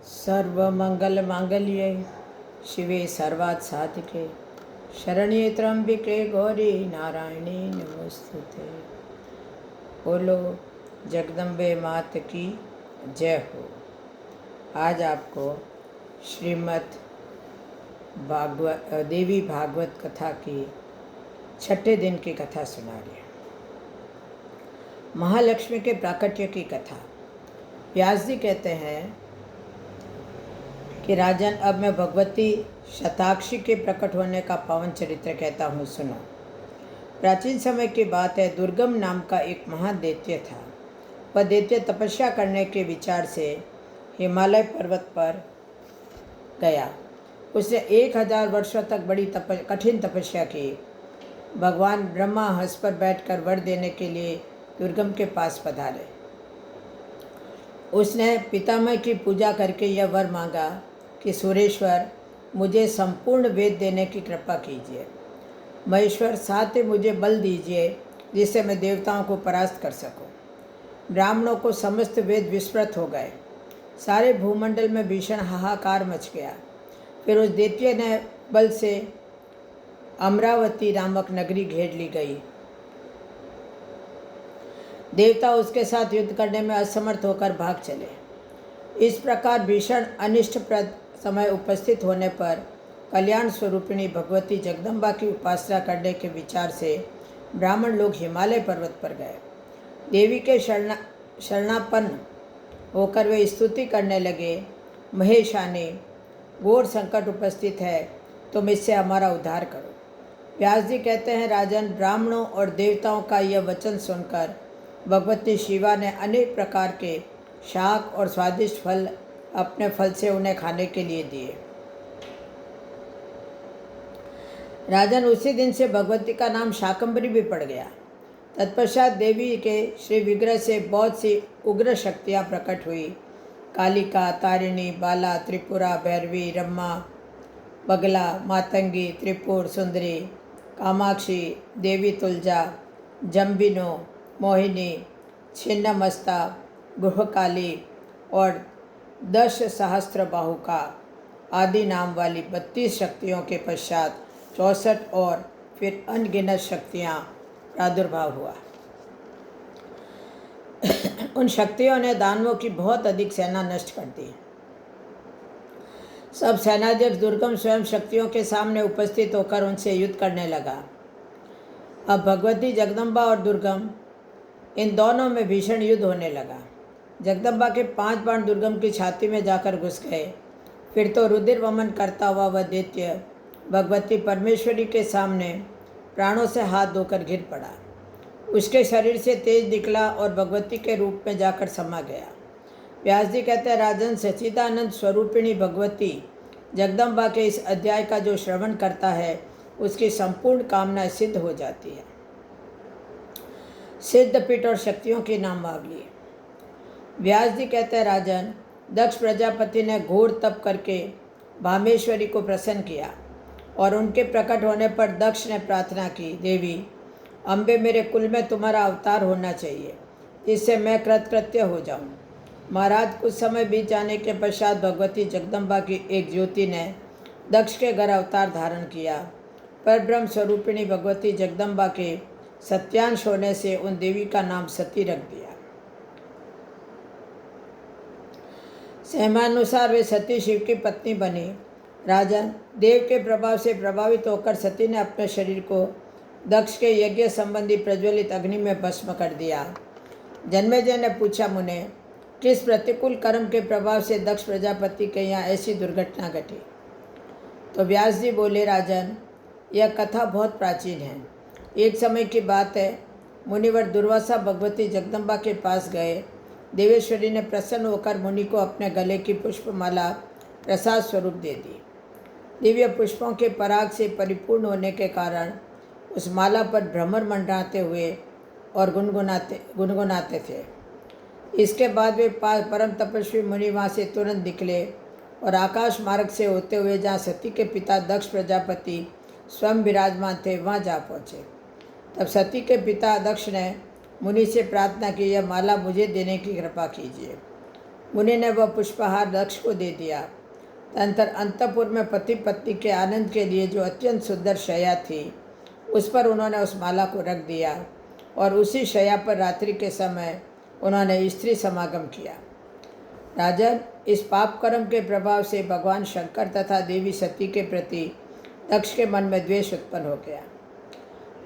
सर्वमंगल मांगल्ये शिवे सर्वार्थ साधिके शरण्ये त्र्यंबिके गौरी नारायणी नमोस्तुते। बोलो जगदम्बे मात की जय हो। आज आपको श्रीमद् देवी भागवत कथा की छठे दिन की कथा सुना रही है। महालक्ष्मी के प्राकट्य की कथा। व्यास जी कहते हैं कि राजन, अब मैं भगवती शताक्षी के प्रकट होने का पावन चरित्र कहता हूँ, सुनो। प्राचीन समय की बात है। दुर्गम नाम का एक महादैत्य था। वह दैत्य तपस्या करने के विचार से हिमालय पर्वत पर गया। उसने 1000 वर्षों तक बड़ी कठिन तपस्या की। भगवान ब्रह्मा हंस पर बैठकर वर देने के लिए दुर्गम के पास पधारे। उसने पितामह की पूजा करके यह वर मांगा कि सुरेश्वर, मुझे संपूर्ण वेद देने की कृपा कीजिए। महेश्वर, साथ ही मुझे बल दीजिए जिससे मैं देवताओं को परास्त कर सकूं। ब्राह्मणों को समस्त वेद विस्मृत हो गए। सारे भूमंडल में भीषण हाहाकार मच गया। फिर उस दैत्य ने बल से अमरावती नामक नगरी घेर ली गई। देवता उसके साथ युद्ध करने में असमर्थ होकर भाग चले। इस प्रकार भीषण अनिष्टप्रद समय उपस्थित होने पर कल्याण स्वरूपिणी भगवती जगदम्बा की उपासना करने के विचार से ब्राह्मण लोग हिमालय पर्वत पर गए। देवी के शरणापन्न होकर वे स्तुति करने लगे, महेशानी, घोर संकट उपस्थित है, तुम इससे हमारा उद्धार करो। व्यास जी कहते हैं, राजन, ब्राह्मणों और देवताओं का यह वचन सुनकर भगवती शिवा ने अनेक प्रकार के शाक और स्वादिष्ट फल अपने फल से उन्हें खाने के लिए दिए। राजन, उसी दिन से भगवती का नाम शाकंभरी भी पड़ गया। तत्पश्चात देवी के श्री विग्रह से बहुत सी उग्र शक्तियाँ प्रकट हुई। कालिका, तारिणी, बाला, त्रिपुरा, भैरवी, रम्मा, बगला, मातंगी, त्रिपुर सुंदरी, कामाक्षी, देवी तुलजा, जम्बिनो, मोहिनी, छिन्नमस्ता, गुहकाली और 10 सहस्त्र बाहुका आदि नाम वाली 32 शक्तियों के पश्चात 64 और फिर अनगिनत शक्तियाँ प्रादुर्भाव हुआ। उन शक्तियों ने दानवों की बहुत अधिक सेना नष्ट कर दी। सब सेनाध्यक्ष दुर्गम स्वयं शक्तियों के सामने उपस्थित होकर उनसे युद्ध करने लगा। अब भगवती जगदम्बा और दुर्गम, इन दोनों में भीषण युद्ध होने लगा। जगदम्बा के 5 बाण दुर्गम की छाती में जाकर घुस गए। फिर तो रुधिर वमन करता हुआ वह दैत्य भगवती परमेश्वरी के सामने प्राणों से हाथ धोकर गिर पड़ा। उसके शरीर से तेज निकला और भगवती के रूप में जाकर समा गया। व्यास जी कहते हैं, राजन, सच्चिदानंद स्वरूपिणी भगवती जगदम्बा के इस अध्याय का जो श्रवण करता है उसकी संपूर्ण कामना सिद्ध हो जाती है। सिद्धपीठ और शक्तियों की नामावली। व्यास जी कहते हैं, राजन, दक्ष प्रजापति ने घोर तप करके भामेश्वरी को प्रसन्न किया और उनके प्रकट होने पर दक्ष ने प्रार्थना की, देवी अम्बे, मेरे कुल में तुम्हारा अवतार होना चाहिए जिससे मैं कृतकृत्य हो जाऊं। महाराज, कुछ समय बीत जाने के पश्चात भगवती जगदम्बा की एक ज्योति ने दक्ष के घर अवतार धारण किया। पर ब्रह्म स्वरूपिणी भगवती जगदम्बा के सत्यांश होने से उन देवी का नाम सती रख दिया। सहमानुसार वे सती शिव की पत्नी बनी। राजन, देव के प्रभाव से प्रभावित होकर सती ने अपने शरीर को दक्ष के यज्ञ संबंधी प्रज्वलित अग्नि में भस्म कर दिया। जन्मेजय ने पूछा, मुने, किस प्रतिकूल कर्म के प्रभाव से दक्ष प्रजापति के यहाँ ऐसी दुर्घटना घटी? तो व्यास जी बोले, राजन, यह कथा बहुत प्राचीन है। एक समय की बात है, मुनिवर दुर्वासा भगवती जगदम्बा के पास गए। देवेश्वरी ने प्रसन्न होकर मुनि को अपने गले की पुष्पमाला प्रसाद स्वरूप दे दी। दिव्य पुष्पों के पराग से परिपूर्ण होने के कारण उस माला पर भ्रमर मंडराते हुए और गुनगुनाते थे। इसके बाद वे परम तपस्वी मुनि वहाँ से तुरंत निकले और आकाश मार्ग से होते हुए जहाँ सती के पिता दक्ष प्रजापति स्वयं विराजमान थे वहाँ जा पहुँचे। तब सती के पिता दक्ष ने मुनि से प्रार्थना की, यह माला मुझे देने की कृपा कीजिए। मुनि ने वह पुष्पहार दक्ष को दे दिया। तदनंतर अंतपुर में पति पत्नी के आनंद के लिए जो अत्यंत सुंदर शैया थी, उस पर उन्होंने उस माला को रख दिया और उसी शैया पर रात्रि के समय उन्होंने स्त्री समागम किया। राजन, इस पाप कर्म के प्रभाव से भगवान शंकर तथा देवी सती के प्रति दक्ष के मन में द्वेष उत्पन्न हो गया।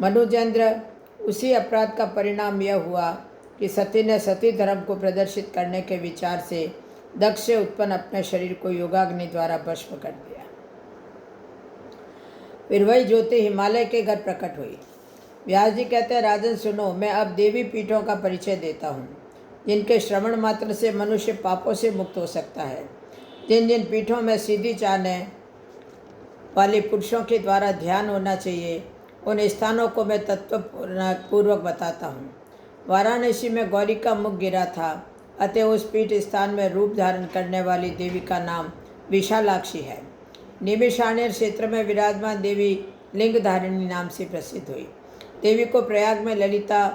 मनुजेंद्र, उसी अपराध का परिणाम यह हुआ कि सती ने सती धर्म को प्रदर्शित करने के विचार से दक्ष से उत्पन्न अपने शरीर को योगाग्नि द्वारा भस्म कर दिया। फिर वही ज्योति हिमालय के घर प्रकट हुई। व्यास जी कहते हैं, राजन सुनो, मैं अब देवी पीठों का परिचय देता हूँ, जिनके श्रवण मात्र से मनुष्य पापों से मुक्त हो सकता है। जिन जिन पीठों में सीधी चाहने वाले पुरुषों के द्वारा ध्यान होना चाहिए, उन स्थानों को मैं तत्वपूर्वक बताता हूँ। वाराणसी में गौरी का मुख गिरा था, अतः उस पीठ स्थान में रूप धारण करने वाली देवी का नाम विशालाक्षी है। निमिषारण्य क्षेत्र में विराजमान देवी लिंगधारिणी नाम से प्रसिद्ध हुई। देवी को प्रयाग में ललिता,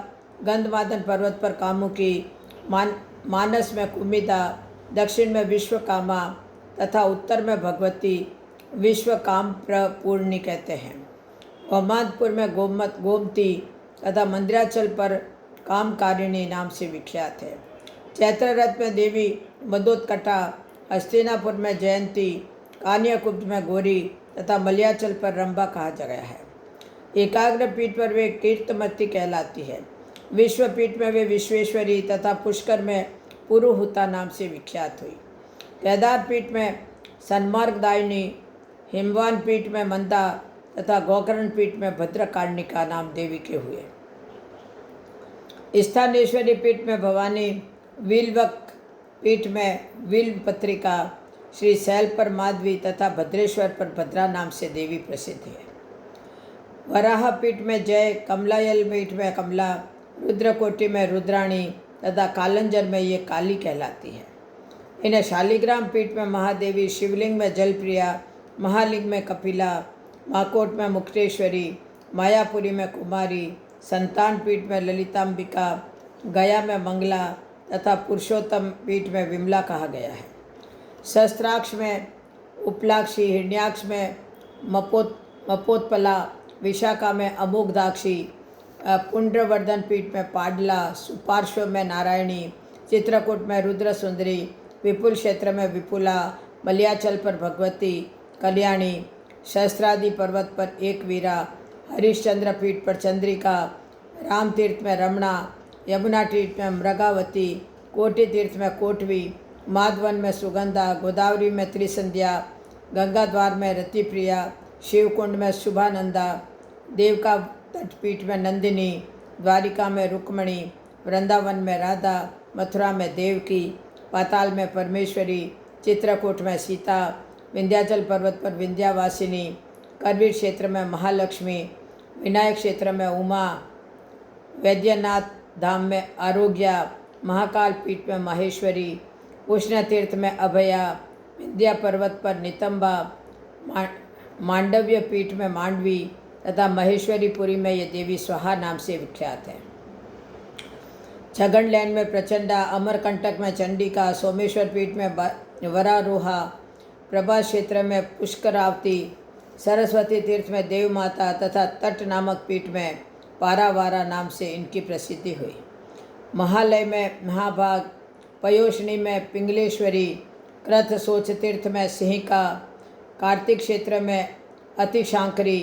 गंधमादन पर्वत पर कामुकी, मानस में कुमिदा, दक्षिण में विश्वकामा तथा उत्तर में भगवती विश्वकाम प्रपूर्णी कहते हैं। गोमादपुर में गोमती तथा मंदिराचल पर कामकारिणी नाम से विख्यात है। चैत्र रथ में देवी मदोत्कटा, हस्तिनापुर में जयंती, कान्याकुब्ज में गौरी तथा मलयाचल पर रंभा कहा गया है। एकाग्र पीठ पर वे कीर्तमती कहलाती है। विश्वपीठ में वे विश्वेश्वरी तथा पुष्कर में पुरुहुता नाम से विख्यात हुई। केदार पीठ में सन्मार्गदायिनी, हिमवान पीठ में मंदा तथा गोकर्ण पीठ में भद्रकालिका नाम देवी के हुए। स्थानेश्वरी पीठ में भवानी, विल्वक पीठ में विल्व पत्रिका, श्री शैल पर माधवी तथा भद्रेश्वर पर भद्रा नाम से देवी प्रसिद्ध है। वराह पीठ में जय, कमलायल पीठ में कमला, रुद्रकोटि में रुद्राणी तथा कालंजर में ये काली कहलाती है। इन्हें शालिग्राम पीठ में महादेवी, शिवलिंग में जलप्रिया, महालिंग में कपिला, माकोट में मुक्तेश्वरी, मायापुरी में कुमारी, संतान पीठ में ललितांबिका, गया में मंगला तथा पुरुषोत्तम पीठ में विमला कहा गया है। शस्त्राक्ष में उपलाक्षी, हिरण्याक्ष में मपोत्पला, विशाखा में अमोघदाक्षी, पुंड्रवर्धन पीठ में पाडला, सुपार्श्व में नारायणी, चित्रकूट में रुद्र सुंदरी, विपुल क्षेत्र में विपुला, मलयाचल पर भगवती कल्याणी, सहस्त्रादि पर्वत पर एक वीरा, हरिश्चंद्र पीठ पर चंद्रिका, राम तीर्थ में रमणा, यमुना तीर्थ में मृगावती, कोटि तीर्थ में कोटवी, माधवन में सुगंधा, गोदावरी में त्रिसंध्या, गंगा द्वार में रतिप्रिया, शिवकुंड में शुभानंदा, देवका तटपीठ में नंदिनी, द्वारिका में रुक्मणी, वृंदावन में राधा, मथुरा में देवकी, पाताल में परमेश्वरी, चित्रकूट में सीता, विंध्याचल पर्वत पर विंध्यावासिनी, करवीर क्षेत्र में महालक्ष्मी, विनायक क्षेत्र में उमा, वैद्यनाथ धाम में आरोग्या, महाकाल पीठ में माहेश्वरी, उष्ण तीर्थ में अभया, विंध्या पर्वत पर नितंबा, मांडव्य पीठ में मांडवी तथा महेश्वरीपुरी में ये देवी स्वाहा नाम से विख्यात है। छगनलैंड में प्रचंडा, अमरकंटक में चंडिका, सोमेश्वर पीठ में वरारोहा, प्रभास क्षेत्र में पुष्करावती, सरस्वती तीर्थ में देव माता तथा तट नामक पीठ में पारावारा नाम से इनकी प्रसिद्धि हुई। महालय में महाभाग, पयोशनी में पिंगलेश्वरी, कृत सोच तीर्थ में सिंहिका, कार्तिक क्षेत्र में अतिशांकरी,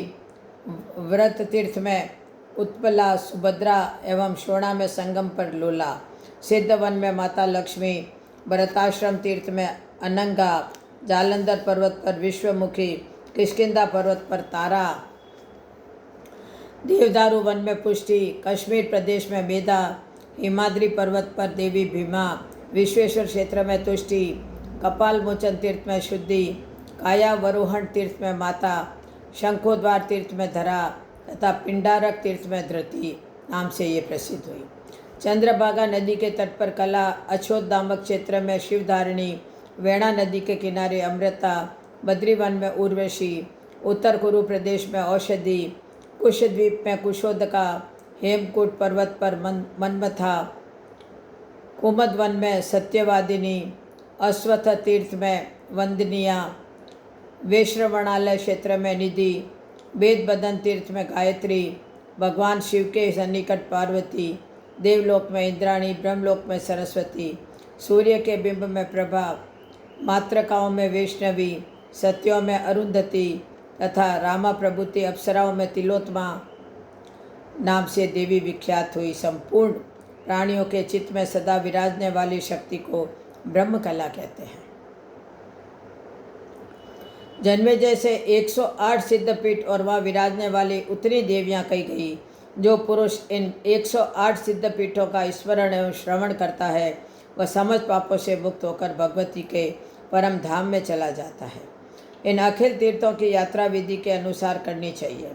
व्रत तीर्थ में उत्पला, सुभद्रा एवं शोणा में संगम पर लोला, सिद्धवन में माता लक्ष्मी, भरताश्रम तीर्थ में अनंगा, जालंधर पर्वत पर विश्वमुखी, किष्किंधा पर्वत पर तारा, देवदारू वन में पुष्टि, कश्मीर प्रदेश में मेधा, हिमाद्री पर्वत पर देवी भीमा, विश्वेश्वर क्षेत्र में तुष्टि, कपाल मोचन तीर्थ में शुद्धि, कायावरोहण तीर्थ में माता, शंखोद्वार तीर्थ में धरा तथा पिंडारक तीर्थ में धृति नाम से ये प्रसिद्ध हुई। चंद्रभागा नदी के तट पर कला, अछोत नामक क्षेत्र में शिवधारिणी, वेणा नदी के किनारे अमृता, बद्रीवन में उर्वशी, उत्तर कुरु प्रदेश में औषधि, कुशद्वीप में कुशोदका, हेमकूट पर्वत पर मनमथा, कुमदवन में सत्यवादिनी, अश्वत्थ तीर्थ में वंदनिया, वैश्रवणालय क्षेत्र में निधि, वेद बदन तीर्थ में गायत्री, भगवान शिव के सन्निकट पार्वती, देवलोक में इंद्राणी, ब्रह्मलोक में सरस्वती, सूर्य के बिंब में प्रभा, मातृकाओं में वैष्णवी, सत्यों में अरुंधति तथा रामा प्रभुति अप्सराओं में तिलोत्मा नाम से देवी विख्यात हुई। संपूर्ण प्राणियों के चित्त में सदा विराजने वाली शक्ति को ब्रह्म कला कहते हैं। जन्मेजय से 108 सिद्धपीठ और वहाँ विराजने वाली उतनी देवियाँ कही गई। जो पुरुष इन 108 सिद्धपीठों का स्मरण एवं श्रवण करता है वह समस्त पापों से मुक्त होकर भगवती के परम धाम में चला जाता है। इन अखिल तीर्थों की यात्रा विधि के अनुसार करनी चाहिए।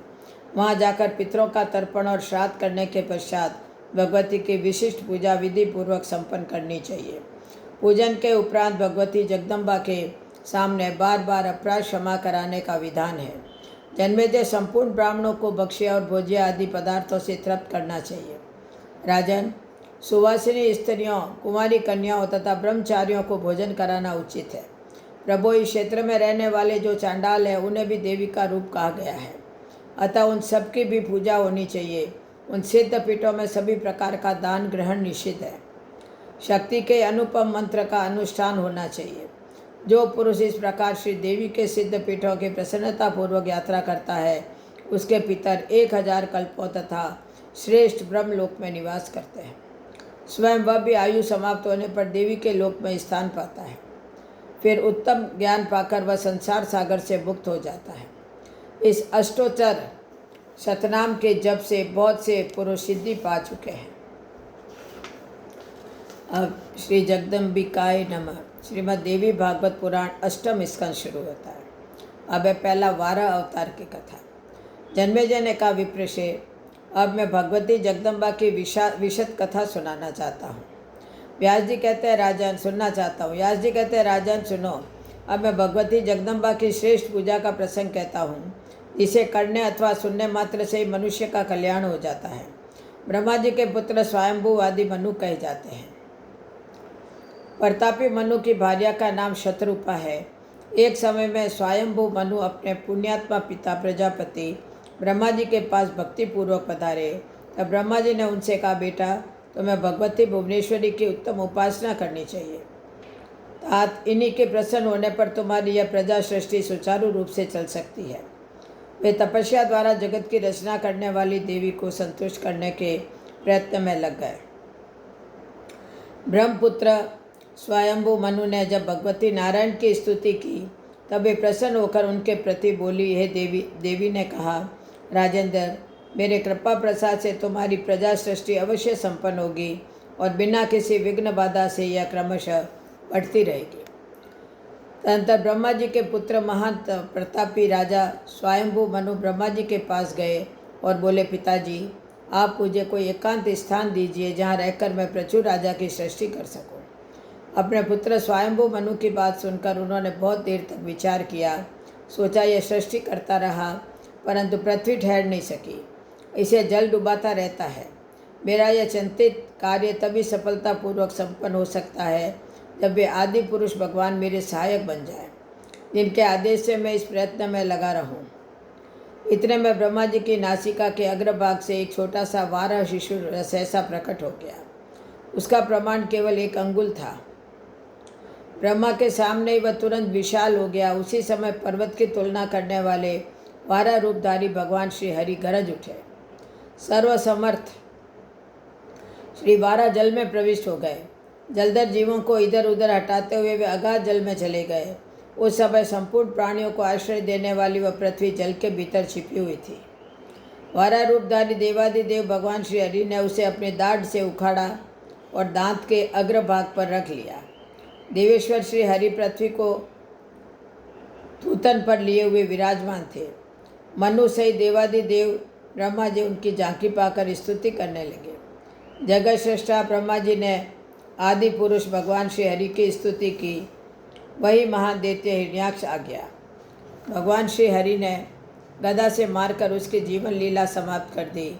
वहाँ जाकर पितरों का तर्पण और श्राद्ध करने के पश्चात भगवती की विशिष्ट पूजा विधि पूर्वक संपन्न करनी चाहिए। पूजन के उपरांत भगवती जगदम्बा के सामने बार बार अपराध क्षमा कराने का विधान है। जन्मेजय संपूर्ण ब्राह्मणों को भक्ष्य और भोज्य आदि पदार्थों से तृप्त करना चाहिए। राजन, सुवासिनी स्त्रियों, कुंवारी कन्याओं तथा ब्रह्मचारियों को भोजन कराना उचित है। प्रभु, इस क्षेत्र में रहने वाले जो चांडाल हैं उन्हें भी देवी का रूप कहा गया है, अतः उन सब की भी पूजा होनी चाहिए। उन सिद्ध पीठों में सभी प्रकार का दान ग्रहण निषिद्ध है। शक्ति के अनुपम मंत्र का अनुष्ठान होना चाहिए। जो पुरुष इस प्रकार श्री देवी के सिद्ध पीठों की प्रसन्नतापूर्वक यात्रा करता है उसके पितर 1000 कल्पों तथा श्रेष्ठ ब्रह्मलोक में निवास करते हैं। स्वयं वह भी आयु समाप्त होने पर देवी के लोक में स्थान पाता है। फिर उत्तम ज्ञान पाकर वह संसार सागर से मुक्त हो जाता है। इस अष्टोत्तर शतनाम के जप से बहुत से पुरुष सिद्धि पा चुके हैं। अब श्री जगदम्बिकाय नमः। श्रीमद् देवी भागवत पुराण अष्टम स्कंद शुरू होता है। अब है पहला वारा अवतार की कथा। जन्मेजय ने कहा, विप्रशे, अब मैं भगवती जगदम्बा की विशद कथा सुनाना चाहता हूँ। व्यास जी कहते हैं, राजन सुनना चाहता हूँ। व्यास जी कहते हैं, राजन सुनो, अब मैं भगवती जगदम्बा की श्रेष्ठ पूजा का प्रसंग कहता हूँ, जिसे करने अथवा सुनने मात्र से ही मनुष्य का कल्याण हो जाता है। ब्रह्मा जी के पुत्र स्वयंभू आदि मनु कहे जाते हैं। प्रतापी मनु की भार्या का नाम शतरूपा है। एक समय में स्वयंभू मनु अपने पुण्यात्मा पिता प्रजापति ब्रह्मा जी के पास भक्तिपूर्वक पधारे। तब ब्रह्मा जी ने उनसे कहा, बेटा, तुम्हें भगवती भुवनेश्वरी की उत्तम उपासना करनी चाहिए। तात इन्हीं के प्रसन्न होने पर तुम्हारी यह प्रजा सृष्टि सुचारू रूप से चल सकती है। वे तपस्या द्वारा जगत की रचना करने वाली देवी को संतुष्ट करने के प्रयत्न में लग गए। ब्रह्मपुत्र स्वयंभू मनु ने जब भगवती नारायण की स्तुति की तब वे प्रसन्न होकर उनके प्रति बोली, हे देवी। देवी ने कहा, राजेंद्र, मेरे कृपा प्रसाद से तुम्हारी प्रजा सृष्टि अवश्य संपन्न होगी और बिना किसी विघ्न बाधा से यह क्रमशः बढ़ती रहेगी। तदनंतर ब्रह्मा जी के पुत्र महान प्रतापी राजा स्वयंभू मनु ब्रह्मा जी के पास गए और बोले, पिताजी, आप मुझे कोई एकांत स्थान दीजिए जहाँ रहकर मैं प्रचुर राजा की सृष्टि कर सकूं। अपने पुत्र स्वयंभू मनु की बात सुनकर उन्होंने बहुत देर तक विचार किया। सोचा, यह सृष्टि करता रहा परंतु पृथ्वी ठहर नहीं सकी, इसे जल डुबाता रहता है। मेरा यह चिंतित कार्य तभी सफलतापूर्वक संपन्न हो सकता है जब वे आदि पुरुष भगवान मेरे सहायक बन जाए, जिनके आदेश से मैं इस प्रयत्न में लगा रहूं। इतने में ब्रह्मा जी की नासिका के अग्रभाग से एक छोटा सा वारा शिशु सहसा प्रकट हो गया। उसका प्रमाण केवल 1 अंगुल था। ब्रह्मा के सामने ही वह तुरंत विशाल हो गया। उसी समय पर्वत की तुलना करने वाले वारा रूपधारी भगवान श्री हरि गरज उठे। सर्वसमर्थ श्री वारा जल में प्रविष्ट हो गए। जलधर जीवों को इधर उधर हटाते हुए वे अगाध जल में चले गए। उस समय संपूर्ण प्राणियों को आश्रय देने वाली वह पृथ्वी जल के भीतर छिपी हुई थी। वारा रूपधारी देवादिदेव भगवान श्री हरि ने उसे अपने दाढ़ से उखाड़ा और दांत के अग्रभाग पर रख लिया। देवेश्वर श्री हरि पृथ्वी को थूथन पर लिए हुए विराजमान थे। मनु सहित देवादिदेव ब्रह्मा जी उनकी झांकी पाकर स्तुति करने लगे। जगत श्रेष्ठा ब्रह्मा जी ने आदि पुरुष भगवान श्री हरि की स्तुति की। वही महान दैत्य हिरण्याक्ष आ गया। भगवान श्री हरि ने गदा से मारकर उसकी जीवन लीला समाप्त कर दी।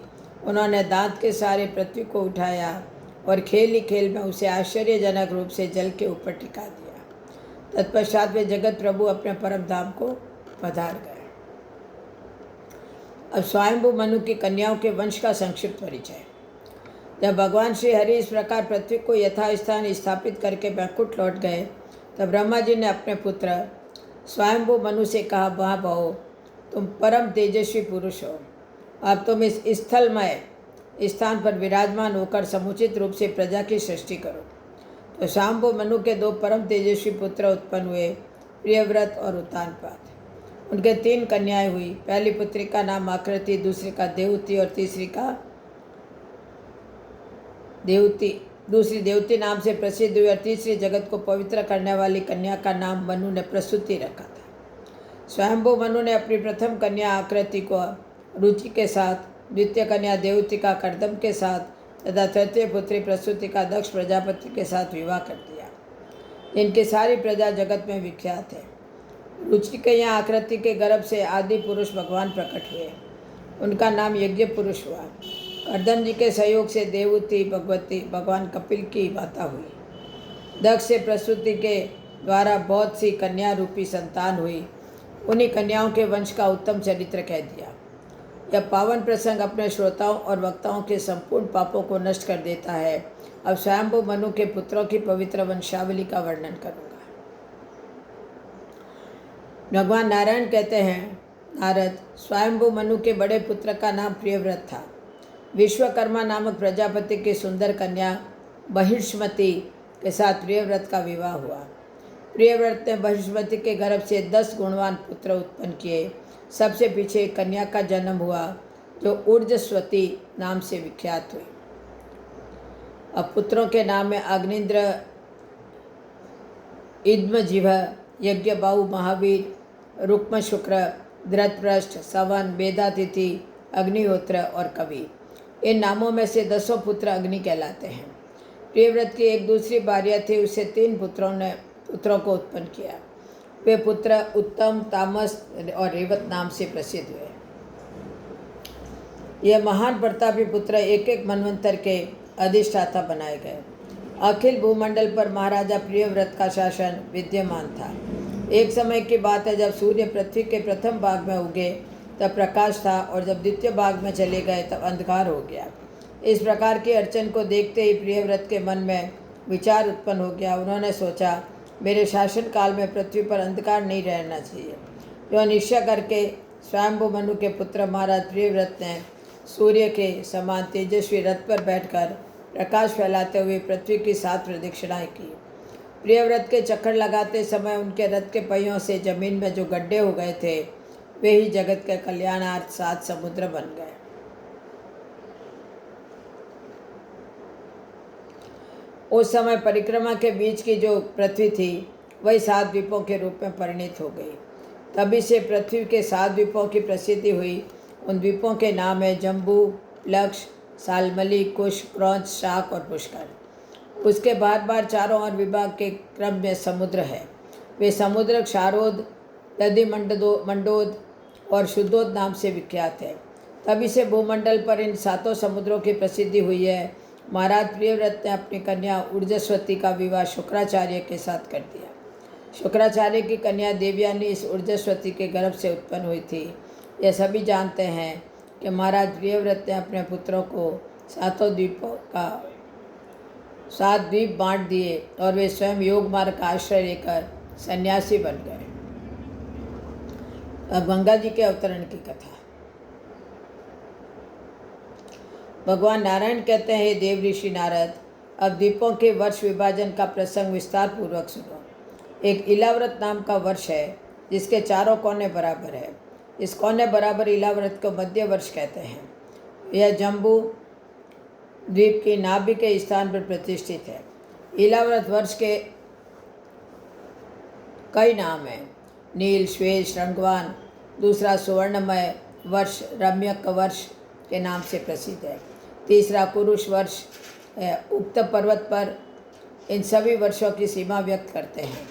उन्होंने दांत के सारे पृथ्वी को उठाया और खेल ही खेल में उसे आश्चर्यजनक रूप से जल के ऊपर टिका दिया। तत्पश्चात वे जगत प्रभु अपने परम धाम को पधार गए। अब स्वयंभू मनु की कन्याओं के वंश का संक्षिप्त परिचय। जब भगवान श्री हरि इस प्रकार पृथ्वी को यथास्थान स्थापित करके बैकुंठ लौट गए, तब ब्रह्मा जी ने अपने पुत्र स्वयंभू मनु से कहा, महाभाव, तुम परम तेजस्वी पुरुष हो, अब तुम इस स्थलमय स्थान पर विराजमान होकर समुचित रूप से प्रजा की सृष्टि करो। तो स्वयंभू मनु के दो परम तेजस्वी पुत्र उत्पन्न हुए, प्रियव्रत और उत्तानपाद। उनके 3 कन्याएं हुई। पहली पुत्री का नाम आकृति, दूसरी का देवती और दूसरी देवती नाम से प्रसिद्ध हुई और तीसरी जगत को पवित्र करने वाली कन्या का नाम मनु ने प्रसूति रखा था। स्वयंभू मनु ने अपनी प्रथम कन्या आकृति को रुचि के साथ, द्वितीय कन्या देवती का कर्दम के साथ तथा तृतीय पुत्री प्रसूति का दक्ष प्रजापति के साथ विवाह कर दिया। इनकी सारी प्रजा जगत में विख्यात है। रुचि के यहाँ आकृति के गर्भ से आदि पुरुष भगवान प्रकट हुए। उनका नाम यज्ञ पुरुष हुआ। कर्दम जी के सहयोग से देवती भगवती भगवान कपिल की माता हुई। दक्ष से प्रसूति के द्वारा बहुत सी कन्या रूपी संतान हुई। उन्हीं कन्याओं के वंश का उत्तम चरित्र कह दिया। यह पावन प्रसंग अपने श्रोताओं और वक्ताओं के संपूर्ण पापों को नष्ट कर देता है। अब स्वयंभू मनु के पुत्रों की पवित्र वंशावली का वर्णन करूँगा। भगवान नारायण कहते हैं, नारद, स्वयंभू मनु के बड़े पुत्र का नाम प्रियव्रत था। विश्वकर्मा नामक प्रजापति की सुंदर कन्या बहिष्मति के साथ प्रियव्रत का विवाह हुआ। प्रियव्रत ने बहिष्मति के गर्भ से 10 गुणवान पुत्र उत्पन्न किए। सबसे पीछे एक कन्या का जन्म हुआ जो ऊर्जस्वती नाम से विख्यात हुई। अब पुत्रों के नाम में अग्निंद्र, इद्मजिह्व, यज्ञबाहु, महावीर, रुक्म शुक्र, धृतपृष्ठ, सवन, वेदातिथि, अग्निहोत्र और कवि, इन नामों में से 10 पुत्र अग्नि कहलाते हैं। प्रियव्रत की एक दूसरी भार्या थी, उससे 3 पुत्रों को उत्पन्न किया। वे पुत्र उत्तम, तामस और रेवत नाम से प्रसिद्ध हुए। यह महान प्रतापी पुत्र एक एक मनवंतर के अधिष्ठाता बनाए गए। अखिल भूमंडल पर महाराजा प्रियव्रत का शासन विद्यमान था। एक समय की बात है, जब सूर्य पृथ्वी के प्रथम भाग में उगे तब प्रकाश था और जब द्वितीय भाग में चले गए तब अंधकार हो गया। इस प्रकार की अड़चन को देखते ही प्रियव्रत के मन में विचार उत्पन्न हो गया। उन्होंने सोचा, मेरे शासन काल में पृथ्वी पर अंधकार नहीं रहना चाहिए। जो निश्चय करके स्वयंभू मनु के पुत्र महाराज प्रियव्रत ने सूर्य के समान तेजस्वी रथ पर बैठकर प्रकाश फैलाते हुए पृथ्वी की 7 प्रदक्षिणाएं की। प्रियव्रत के चक्कर लगाते समय उनके रथ के पहियों से जमीन में जो गड्ढे हो गए थे, वे ही जगत के कल्याणार्थ 7 समुद्र बन गए। उस समय परिक्रमा के बीच की जो पृथ्वी थी वही 7 द्वीपों के रूप में परिणित हो गई। तभी से पृथ्वी के 7 द्वीपों की प्रसिद्धि हुई। उन द्वीपों के नाम है जम्बू, लक्ष, सालमली, कुश, क्रौंच, शाक और पुष्कर। उसके बार चारों ओर विभाग के क्रम में समुद्र है। वे समुद्र क्षारोद, दधि मंडोद और शुद्धोद नाम से विख्यात है। तभी से भूमंडल पर इन 7 समुद्रों की प्रसिद्धि हुई है। महाराज प्रियव्रत ने अपनी कन्या ऊर्जस्वती का विवाह शुक्राचार्य के साथ कर दिया। शुक्राचार्य की कन्या देवयानी इस ऊर्जस्वती के गर्भ से उत्पन्न हुई थी। यह सभी जानते हैं कि महाराज प्रियव्रत ने अपने पुत्रों को 7 द्वीप बांट दिए और वे स्वयं योग मार्ग का आश्रय लेकर सन्यासी बन गए। अब गंगा जी के अवतरण की कथा। भगवान नारायण कहते हैं, देव ऋषि नारद, अब द्वीपों के वर्ष विभाजन का प्रसंग विस्तार पूर्वक सुनो। एक इलाव्रत नाम का वर्ष है जिसके चारों कोने बराबर है। इस कोने बराबर इलाव्रत को मध्य वर्ष कहते हैं। यह जम्बू द्वीप की नाभि के स्थान पर प्रतिष्ठित है। इलाव्रत वर्ष के कई नाम हैं। नील, श्वेत, श्रृंगवान, दूसरा सुवर्णमय वर्ष रम्यक वर्ष के नाम से प्रसिद्ध है। तीसरा कुरुष वर्ष है। उक्त पर्वत पर इन सभी वर्षों की सीमा व्यक्त करते हैं।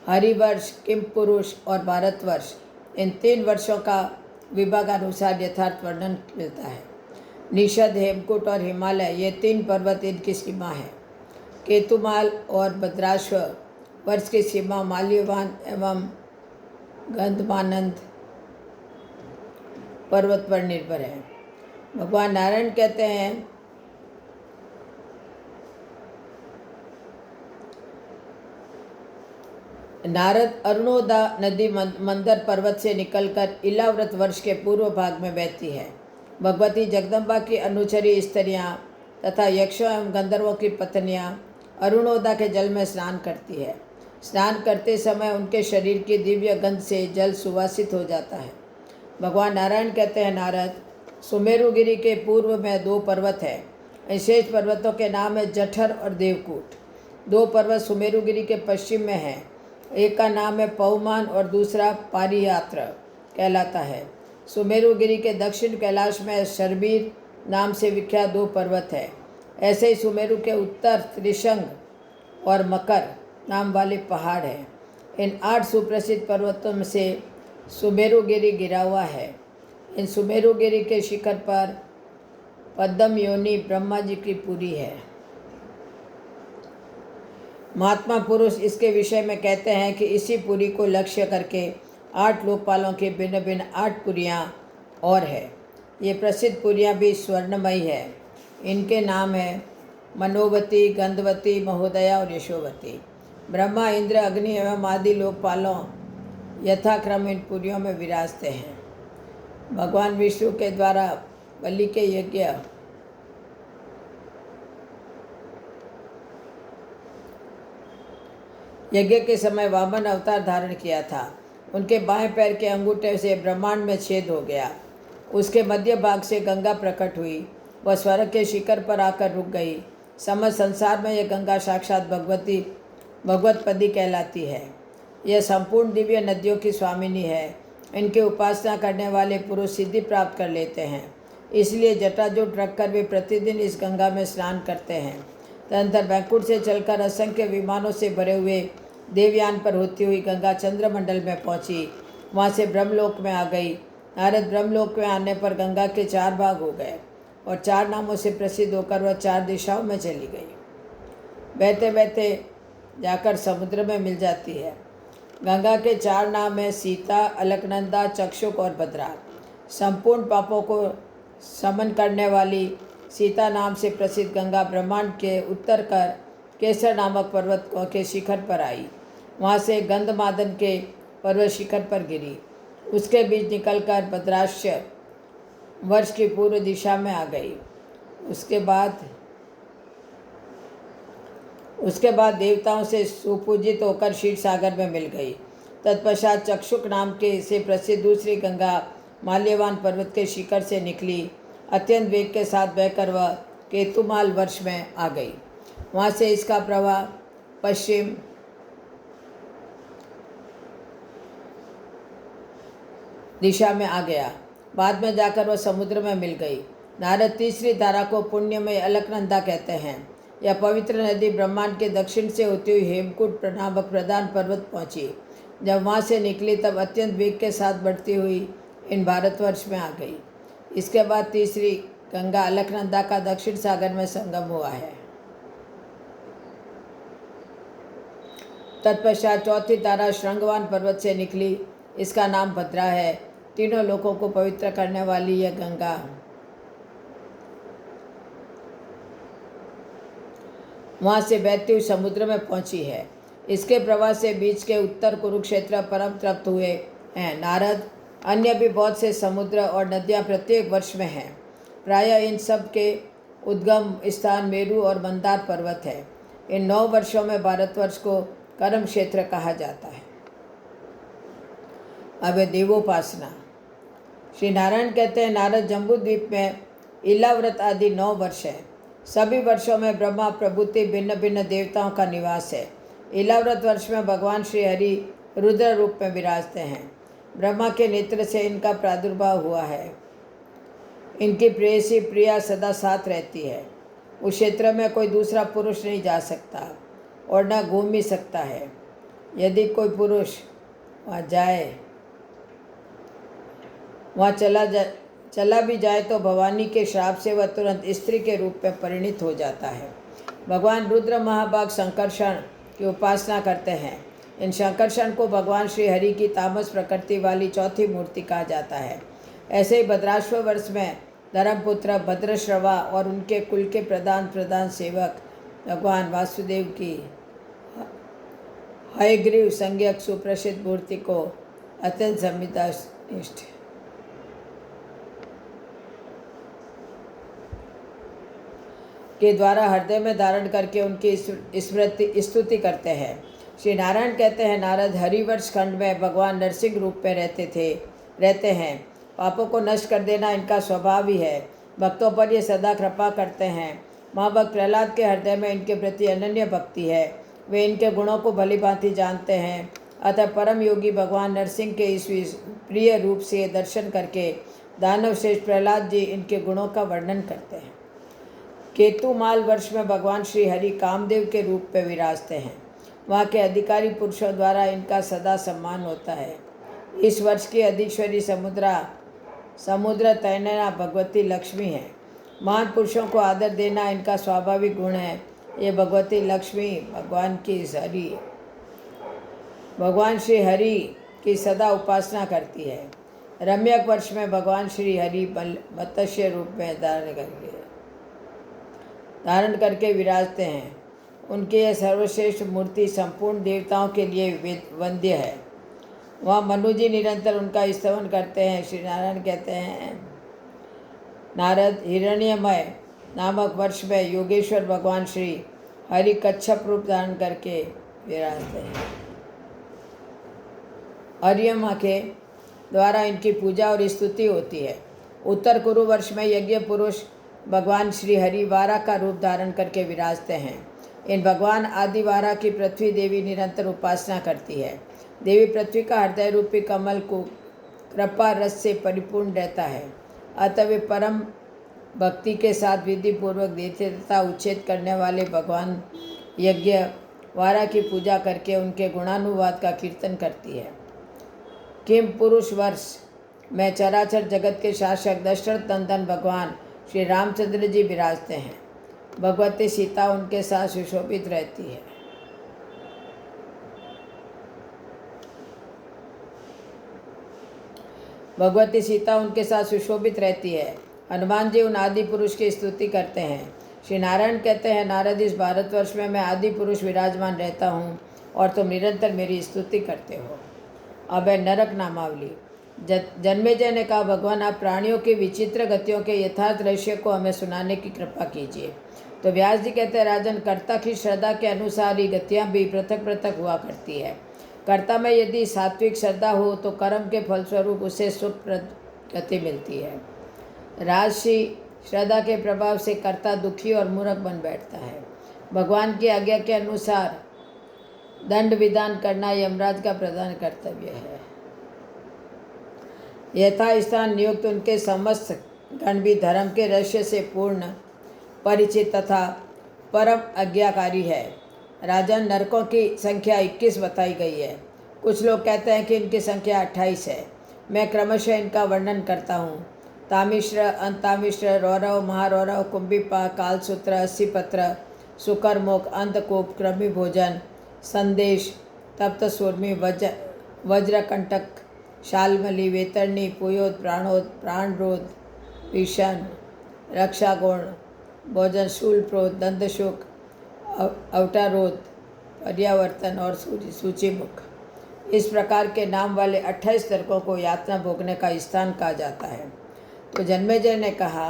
हरिवर्ष, किम पुरुष और भारतवर्ष, इन 3 वर्षों का विभागानुसार यथार्थ वर्णन मिलता है। निषद, हेमकूट और हिमालय, ये 3 पर्वत इनकी सीमा है। केतुमाल और भद्राश्व वर्ष की सीमा माल्यवान एवं गंधमानंद पर्वत पर निर्भर है। भगवान नारायण कहते हैं, नारद अरुणोदा नदी मंदर पर्वत से निकलकर इलाव्रत वर्ष के पूर्व भाग में बहती है। भगवती जगदम्बा की अनुचरी स्त्रियाँ तथा यक्षों एवं गंधर्वों की पत्नियाँ अरुणोदा के जल में स्नान करती है। स्नान करते समय उनके शरीर की दिव्य गंध से जल सुवासित हो जाता है। भगवान नारायण कहते हैं, नारद, सुमेरुगिरी के पूर्व में 2 पर्वत है। इन शेष पर्वतों के नाम है जठर और देवकूट। 2 पर्वत सुमेरुगिरी के पश्चिम में है। एक का नाम है पवमान और दूसरा पारियात्र कहलाता है। सुमेरुगिरी के दक्षिण कैलाश में शर्बीर नाम से विख्यात 2 पर्वत है। ऐसे ही सुमेरु के उत्तर त्रिशंग और मकर नाम वाले पहाड़ हैं। इन 8 सुप्रसिद्ध पर्वतों में से सुमेरुगिरी गिरा हुआ है। इन सुमेरुगिरी के शिखर पर पद्म योनि ब्रह्मा जी की पुरी है। महात्मा पुरुष इसके विषय में कहते हैं कि इसी पुरी को लक्ष्य करके 8 लोकपालों की भिन्न भिन्न 8 पुरियाँ और है। ये प्रसिद्ध पुरियाँ भी स्वर्णमयी है। इनके नाम है मनोवती, गंधवती, महोदया और यशोवती। ब्रह्मा, इंद्र, अग्नि एवं आदि लोकपालों यथाक्रम इन पुरियों में विराजते हैं। भगवान विष्णु के द्वारा बलि के यज्ञ के समय वामन अवतार धारण किया था। उनके बाएं पैर के अंगूठे से ब्रह्मांड में छेद हो गया। उसके मध्य भाग से गंगा प्रकट हुई। वह स्वर्ग के शिखर पर आकर रुक गई। समस्त संसार में यह गंगा साक्षात भगवतपदी कहलाती है। यह संपूर्ण दिव्य नदियों की स्वामिनी है। इनकी उपासना करने वाले पुरुष सिद्धि प्राप्त कर लेते हैं। इसलिए जटाजूट रखकर वे प्रतिदिन इस गंगा में स्नान करते हैं। तदनंतर वैकुंठ से चलकर असंख्य विमानों से भरे हुए देवयान पर होती हुई गंगा चंद्रमंडल में पहुंची। वहां से ब्रह्मलोक में आ गई। नारद ब्रह्मलोक में आने पर गंगा के 4 भाग हो गए और 4 नामों से प्रसिद्ध होकर वह 4 दिशाओं में चली गई। बहते बहते जाकर समुद्र में मिल जाती है। गंगा के 4 नाम हैं सीता, अलकनंदा, चक्षुक और भद्रा। संपूर्ण पापों को समन करने वाली सीता नाम से प्रसिद्ध गंगा ब्रह्मांड के उत्तर कर केसर नामक पर्वत के शिखर पर आई। वहाँ से गंधमादन के पर्वत शिखर पर गिरी। उसके बीच निकलकर भद्राश्य वर्ष की पूर्व दिशा में आ गई। उसके बाद देवताओं से सुपूजित होकर क्षीर सागर में मिल गई। तत्पश्चात चक्षुक नाम के से प्रसिद्ध दूसरी गंगा माल्यवान पर्वत के शिखर से निकली। अत्यंत वेग के साथ बहकर वह केतुमाल वर्ष में आ गई। वहाँ से इसका प्रवाह पश्चिम दिशा में आ गया। बाद में जाकर वह समुद्र में मिल गई। नारद तीसरी धारा को पुण्यमय अलकनंदा कहते हैं। यह पवित्र नदी ब्रह्मांड के दक्षिण से होती हुई हेमकूट नामक प्रधान पर्वत पहुंची। जब वहाँ से निकली तब अत्यंत वेग के साथ बढ़ती हुई इन भारतवर्ष में आ गई। इसके बाद तीसरी गंगा अलकनंदा का दक्षिण सागर में संगम हुआ है। तत्पश्चात चौथी धारा श्रृंगवान पर्वत से निकली। इसका नाम भद्रा है। तीनों लोकों को पवित्र करने वाली यह गंगा वहाँ से बहती हुई समुद्र में पहुँची है। इसके प्रवाह से बीच के उत्तर कुरुक्षेत्र परम तृप्त हुए हैं। नारद, अन्य भी बहुत से समुद्र और नदियाँ प्रत्येक वर्ष में हैं। प्रायः इन सब के उद्गम स्थान मेरु और मंदार पर्वत है। इन 9 वर्षों में भारतवर्ष को कर्म क्षेत्र कहा जाता है। अब देवोपासना। श्री नारायण कहते हैं, नारद जम्बूद्वीप में इलाव्रत आदि 9 वर्ष है। सभी वर्षों में ब्रह्मा प्रभुति भिन्न भिन्न देवताओं का निवास है। इलाव्रत वर्ष में भगवान श्री हरि रुद्र रूप में विराजते हैं। ब्रह्मा के नेत्र से इनका प्रादुर्भाव हुआ है। इनकी प्रेयसी प्रिया सदा साथ रहती है। उस क्षेत्र में कोई दूसरा पुरुष नहीं जा सकता और न घूम ही सकता है। यदि कोई पुरुष वहाँ चला भी जाए तो भवानी के श्राप से वह तुरंत स्त्री के रूप में परिणित हो जाता है। भगवान रुद्र महाभाग संकर्षण की उपासना करते हैं। इन संकर्षण को भगवान श्री हरि की तामस प्रकृति वाली चौथी मूर्ति कहा जाता है। ऐसे ही भद्राश्व वर्ष में धर्मपुत्र भद्रश्रवा और उनके कुल के प्रधान सेवक भगवान वासुदेव की हयग्रीव संज्ञक सुप्रसिद्ध मूर्ति को अत्यंत संविदा निष्ठ के द्वारा हृदय में धारण करके उनकी स्तुति करते हैं। श्री नारायण कहते हैं, नारद हरिवर्ष खंड में भगवान नरसिंह रूप में रहते हैं। पापों को नष्ट कर देना इनका स्वभाव ही है। भक्तों पर ये सदा कृपा करते हैं। महाभक्त प्रहलाद के हृदय में इनके प्रति अनन्य भक्ति है। वे इनके गुणों को भली भांति जानते हैं। अतः परम योगी भगवान नरसिंह के इस प्रिय रूप से दर्शन करके दानव श्रेष्ठ प्रहलाद जी इनके गुणों का वर्णन करते हैं। केतुमाल वर्ष में भगवान श्री हरि कामदेव के रूप में विराजते हैं। वहाँ के अधिकारी पुरुषों द्वारा इनका सदा सम्मान होता है। इस वर्ष की अधीश्वरी समुद्र तैनना भगवती लक्ष्मी है। महान पुरुषों को आदर देना इनका स्वाभाविक गुण है। ये भगवती लक्ष्मी भगवान श्री हरि की सदा उपासना करती है। रम्यक वर्ष में भगवान श्री हरि मत्स्य रूप में धारण करके विराजते हैं। उनकी यह सर्वश्रेष्ठ मूर्ति संपूर्ण देवताओं के लिए वंद्य है। वहाँ मनु जी निरंतर उनका स्तवन करते हैं। श्री नारायण कहते हैं, नारद हिरण्यमय नामक वर्ष में योगेश्वर भगवान श्री हरि कच्छप रूप धारण करके विराजते हैं। अर्यमा के द्वारा इनकी पूजा और स्तुति होती है। उत्तर कुरु वर्ष में यज्ञ पुरुष भगवान श्री हरि वारा का रूप धारण करके विराजते हैं। इन भगवान आदि वारा की पृथ्वी देवी निरंतर उपासना करती है। देवी पृथ्वी का हृदय रूपी कमल को कृपा रस से परिपूर्ण रहता है। अतः वे परम भक्ति के साथ विधि पूर्वक दैत्यता उच्छेद करने वाले भगवान यज्ञ वारा की पूजा करके उनके गुणानुवाद का कीर्तन करती है। किम पुरुष वर्ष में चराचर जगत के शासक दशरथ नंदन भगवान श्री रामचंद्र जी विराजते हैं। भगवती सीता उनके साथ सुशोभित रहती है। भगवती सीता उनके साथ सुशोभित रहती है। हनुमान जी उन आदि पुरुष की स्तुति करते हैं। श्री नारायण कहते हैं, नारद इस भारतवर्ष में मैं आदि पुरुष विराजमान रहता हूँ और तुम निरंतर मेरी स्तुति करते हो। अब है नरक नामावली। जन्मेजय ने कहा, भगवान आप प्राणियों की विचित्र गतियों के यथार्थ रहस्य को हमें सुनाने की कृपा कीजिए। तो व्यास जी कहते हैं, राजन कर्ता की श्रद्धा के अनुसार ही गतियाँ भी पृथक पृथक हुआ करती है। कर्ता में यदि सात्विक श्रद्धा हो तो कर्म के फलस्वरूप उसे सुखप्रद गति मिलती है। राजसी श्रद्धा के प्रभाव से कर्ता दुखी और मूर्ख बन बैठता है। भगवान की आज्ञा के अनुसार दंड विधान करना यमराज का प्रधान कर्तव्य है। यथास्थान नियुक्त उनके समस्त गण भी धर्म के रहस्य से पूर्ण परिचित तथा परम आज्ञाकारी है। राजन, नरकों की संख्या 21 बताई गई है। कुछ लोग कहते हैं कि इनकी संख्या 28 है। मैं क्रमशः इनका वर्णन करता हूँ। तामिश्र, अंतामिश्र, रौरव, महारौरव, कुंभिपा, कालसूत्र, अस्सीपत्र, सुकरमुख, अंधकूप, कृमि भोजन, संदेश, तप्त सूर्मी, वज्रकंटक, शालमली, वेतरणी, पुयोद, प्राणरोध, भीषण, रक्षागुण, भोजन, शूलप्रोध, दंतशुक, अवटारोध, पर्यावर्तन और सूचीमुख। इस प्रकार के नाम वाले 28 नरकों को यातना भोगने का स्थान कहा जाता है। तो जन्मेजय ने कहा,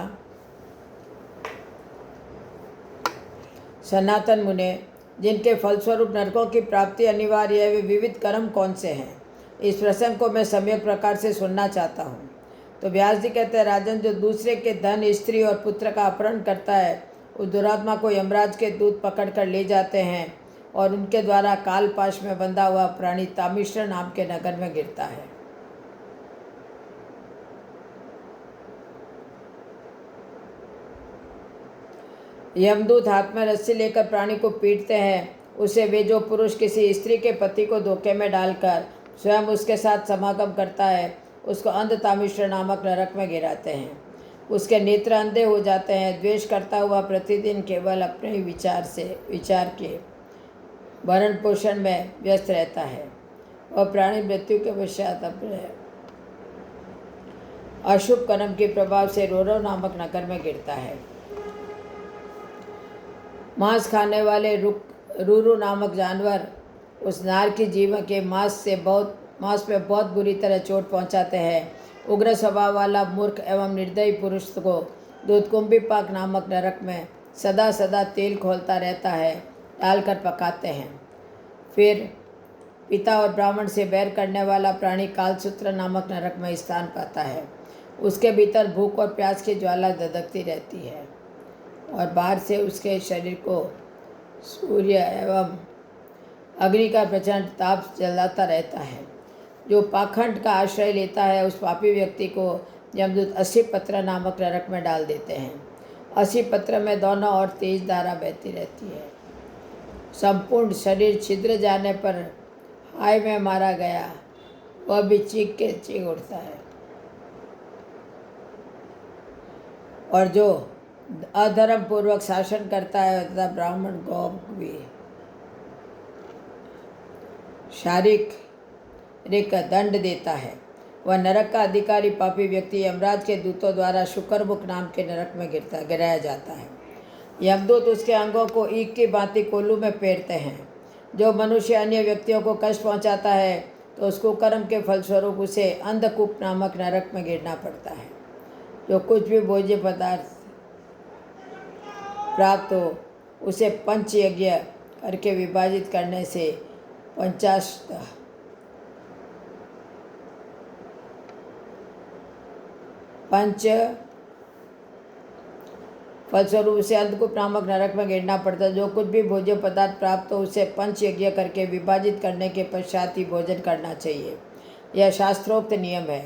सनातन मुने, जिनके फलस्वरूप नरकों की प्राप्ति अनिवार्य है, वे विविध कर्म कौन से हैं? इस प्रसंग को मैं सम्यक प्रकार से सुनना चाहता हूँ। तो व्यास जी कहते हैं, राजन, जो दूसरे के धन, स्त्री और पुत्र का अपहरण करता है, उस दुरात्मा को यमराज के दूत पकड़ कर ले जाते हैं और उनके द्वारा कालपाश में बंधा हुआ प्राणी तामिश्र नाम के नगर में गिरता है। यमदूत हाथ में रस्सी लेकर प्राणी को पीटते हैं। उसे वे जो पुरुष किसी स्त्री के पति को धोखे में डालकर स्वयं उसके साथ समागम करता है, उसको अंध तामिश्र नामक नरक में गिराते हैं। उसके नेत्र अंधे हो जाते हैं। द्वेष करता हुआ प्रतिदिन केवल अपने विचार के भरण पोषण में व्यस्त रहता है। वह प्राणी मृत्यु के पश्चात अपने अशुभ कर्म के प्रभाव से रोरव नामक नगर में गिरता है। मांस खाने वाले रूरू नामक जानवर उस नार की जीवन के मांस पे बहुत बुरी तरह चोट पहुंचाते हैं। उग्र स्वभाव वाला मूर्ख एवं निर्दयी पुरुष को दूधकुंभी पाक नामक नरक में सदा सदा तेल खोलता रहता है, डालकर पकाते हैं। फिर पिता और ब्राह्मण से बैर करने वाला प्राणी कालसूत्र नामक नरक में स्थान पाता है। उसके भीतर भूख और प्यास की ज्वाला धधकती रहती है और बाहर से उसके शरीर को सूर्य एवं अग्नि का प्रचंड ताप जलाता रहता है। जो पाखंड का आश्रय लेता है उस पापी व्यक्ति को यमदूत 80 पत्र नामक नरक में डाल देते हैं। 80 पत्र में दोनों ओर तेज धारा बहती रहती है। संपूर्ण शरीर छिद्र जाने पर हाय में मारा गया वह भी चीख उठता है। और जो अधर्म पूर्वक शासन करता है तथा ब्राह्मण गौ भी शारीरिक दंड देता है, वह नरक का अधिकारी पापी व्यक्ति यमराज के दूतों द्वारा शुक्रमुख नाम के नरक में गिराया जाता है। यमदूत उसके अंगों को ईख की भांति कोल्हू में पेरते हैं। जो मनुष्य अन्य व्यक्तियों को कष्ट पहुंचाता है तो उसको कर्म के फलस्वरूप उसे अंधकूप नामक नरक में गिरना पड़ता है। जो कुछ भी भोज्य पदार्थ प्राप्त हो उसे पंच यज्ञ करके विभाजित करने से 50 फलस्वरूप उसे अंधकूप नामक नरक में गिरना पड़ता है। जो कुछ भी भोज्य पदार्थ प्राप्त हो उसे पंच यज्ञ करके विभाजित करने के पश्चात ही भोजन करना चाहिए। यह शास्त्रोक्त नियम है।